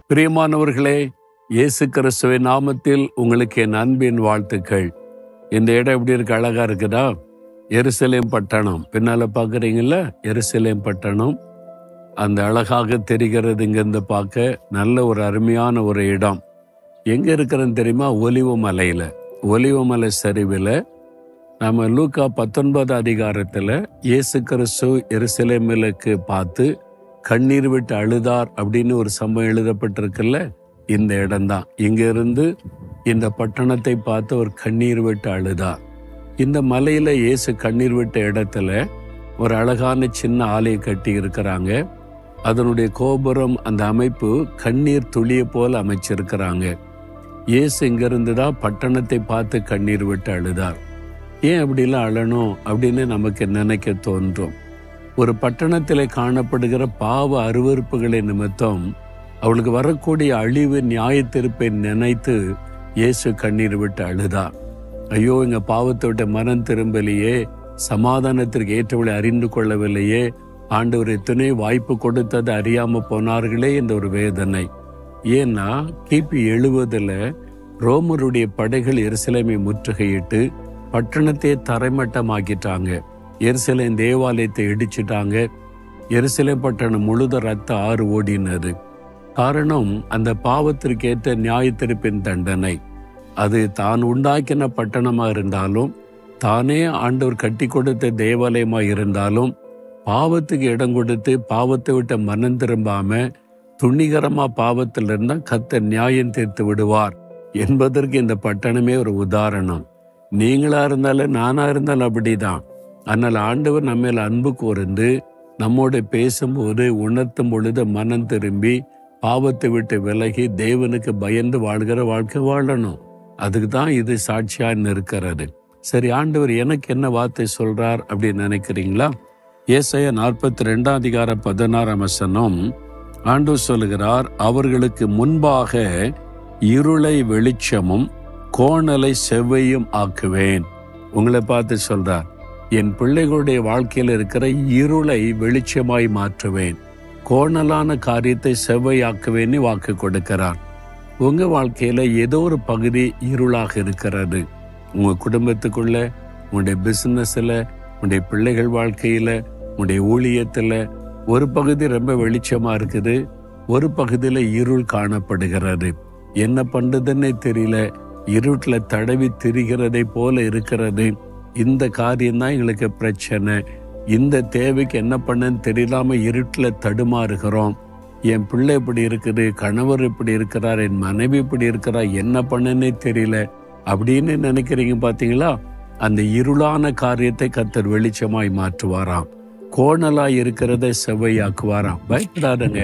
பிரியமானவர்களே, இயேசு கிறிஸ்துவின் நாமத்தில் உங்களுக்கு என் அன்பின் வாழ்த்துக்கள். இந்த இடம் எப்படி இருக்கு? அழகா இருக்குதா? எருசலேம் பட்டணம் பின்னால பாக்குறீங்கல்ல, எருசலேம் பட்டணம் அந்த அழகாக தெரிகிறது. இங்கிருந்து பார்க்க நல்ல ஒரு அருமையான ஒரு இடம். எங்க இருக்கிறன்னு தெரியுமா? ஒலிவமலை சரிவில் நம்ம லூக்கா 19 அதிகாரத்துல இயேசு கிறிஸ்து எருசலேமிலுக்கு பார்த்து கண்ணீர் விட்டு அழுதார் அப்படின்னு ஒரு சம்பவம் எழுதப்பட்டிருக்குல்ல, இந்த இடம்தான். இங்க இருந்து இந்த பட்டணத்தை பார்த்து ஒரு கண்ணீர் விட்டு அழுதார். இந்த மலையில இயேசு கண்ணீர் விட்ட இடத்துல ஒரு அழகான சின்ன ஆலயம் கட்டி இருக்கிறாங்க. அதனுடைய கோபுரம், அந்த அமைப்பு கண்ணீர் துளியை போல அமைச்சிருக்கிறாங்க. இயேசு இங்கிருந்து தான் பட்டணத்தை பார்த்து கண்ணீர் விட்டு அழுதார். ஏன் அப்படிலாம் அழணும் அப்படின்னு நமக்கு நினைக்க தோன்றும். ஒரு பட்டணத்தில் காணப்படுகிற பாவ அருவருப்புகளை நிமித்தம் அவளுக்கு வரக்கூடிய அழிவு நியாயத்தீர்ப்பை நினைத்து இயேசு கண்ணீர் விட்டு அழுதார். ஐயோ, எங்க பாவத்தை விட்ட மனம் திரும்பலையே, சமாதானத்திற்கு ஏற்றவளை அறிந்து கொள்ளவில்லையே, ஆண்டவர் எத்தனை வாய்ப்பு கொடுத்தது அறியாம போனார்களே என்ற ஒரு வேதனை. ஏன்னா கிபி 70 ரோமருடைய படைகள் எருசலேமை முற்றுகையிட்டு பட்டணத்தை தரைமட்டமாக்கிட்டாங்க. எருசலேம் தேவாலயத்தை இடிச்சிட்டாங்க. எருசலேம் பட்டணம் முழுத ரத்த ஆறு ஓடினது. காரணம், அந்த பாவத்திற்கேற்ற நியாயத்தீர்ப்பின் தண்டனை. அது தான் உண்டாக்கின பட்டணமா இருந்தாலும், தானே ஆண்டவர் கட்டி கொடுத்த தேவாலயமா இருந்தாலும், பாவத்துக்கு இடம் கொடுத்து பாவத்தை விட்ட மனம் திரும்பாம துணிகரமா பாவத்தில் இருந்தா கர்த்தர் நியாயம் தீர்த்து விடுவார் என்பதற்கு இந்த பட்டணமே ஒரு உதாரணம். நீங்களா இருந்தாலும் நானா இருந்தாலும் அப்படிதான். அதனால் ஆண்டவர் நம்ம அன்பு கூர்ந்து நம்மோட பேசும்போது உணர்த்தும் பொழுது மனம் திரும்பி பாவத்தை விட்டு விலகி தேவனுக்கு பயந்து வாழ்கிற வாழ்க்கை வாழணும். அதுக்கு தான் இது சாட்சியா இருக்கிறது. சரி, ஆண்டவர் எனக்கு என்ன வார்த்தை சொல்றார் அப்படின்னு நினைக்கிறீங்களா? ஏசாயா 42 அதிகாரம் 16 ஆண்டவர் சொல்லுகிறார், அவர்களுக்கு முன்பாக இருளை வெளிச்சமும் கோணலை செவ்வையும் ஆக்குவேன். உங்களை பார்த்து சொல்றார், என் பிள்ளைகளுடைய வாழ்க்கையில் இருக்கிற இருளை வெளிச்சமாய் மாற்றுவேன், கோணலான காரியத்தை செவ்வையாக்குவேன்னு வாக்கு கொடுக்கிறார். உங்க வாழ்க்கையில ஏதோ ஒரு பகுதி இருளாக இருக்கிறது. உங்க குடும்பத்துக்குள்ள, உங்களுடைய பிசினஸ்ல, உங்களுடைய பிள்ளைகள் வாழ்க்கையில, உங்களுடைய ஊழியத்துல ஒரு பகுதி ரொம்ப வெளிச்சமா இருக்குது, ஒரு பகுதியில இருள் காணப்படுகிறது. என்ன பண்றதுன்னே தெரியல, இருட்டுல தடவி திரிகிறதை போல இருக்கிறது. இந்த காரியம்தான் எங்களுக்கு பிரச்சனை. இந்த தேவைக்கு என்ன பண்ணன்னு தெரியலாம இருட்டுல தடுமாறுகிறோம். என் பிள்ளை இப்படி இருக்குது, கணவர் இப்படி இருக்கிறார், என் மனைவி இப்படி இருக்கிறார், என்ன பண்ணனே தெரியல அப்படின்னு நினைக்கிறீங்க பாத்தீங்களா? அந்த இருளான காரியத்தை கர்த்தர் வெளிச்சமாய் மாற்றுவாராம். கோணலாய் இருக்கிறத செவ்வையாக்குவாராம். பயப்படாதங்க.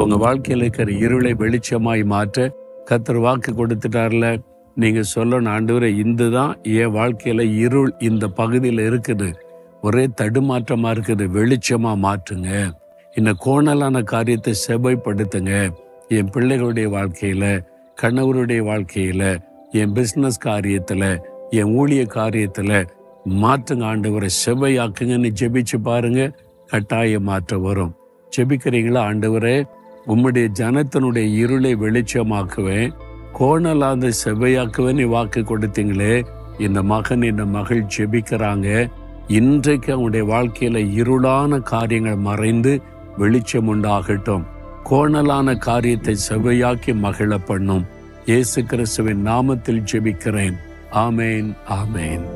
உங்க வாழ்க்கையில் இருக்கிற இருளை வெளிச்சமாய் மாற்ற கர்த்தர் வாக்கு கொடுத்துட்டார்ல. நீங்க சொல்லணும், ஆண்டவரே, இதுதான் என் வாழ்க்கையில இருள் இந்த பகுதியில் இருக்குது, ஒரே தடுமாற்றமா இருக்குது, வெளிச்சமா மாற்றுங்க. இந்த கோணலான காரியத்தை செவ்வாய்ப்படுத்துங்க. என் பிள்ளைகளுடைய வாழ்க்கையில, கணவருடைய வாழ்க்கையில, என் பிசினஸ் காரியத்துல, என் ஊழிய காரியத்துல மாற்றுங்க ஆண்டவரை, செவ்வையாக்குங்கன்னு ஜெபிச்சு பாருங்க. கட்டாய மாற்ற வரும். ஜெபிக்கிறீங்களா? ஆண்டவரே, உம்முடைய ஜனத்தினுடைய இருளை வெளிச்சமாக்குவேன், கோணலாந்த செவ்வையாக்குவேன் வாக்கு கொடுத்தீங்களே. இந்த மகன், இந்த மகள் ஜெபிக்கிறாங்க. இன்றைக்கு அவனுடைய வாழ்க்கையில இருளான காரியங்கள் மறைந்து வெளிச்சம் உண்டாகட்டும். கோணலான காரியத்தை செவ்வையாக்கி மகிழ பண்ணும். இயேசு கிறிஸ்துவின் நாமத்தில் ஜெபிக்கிறேன். ஆமேன், ஆமேன்.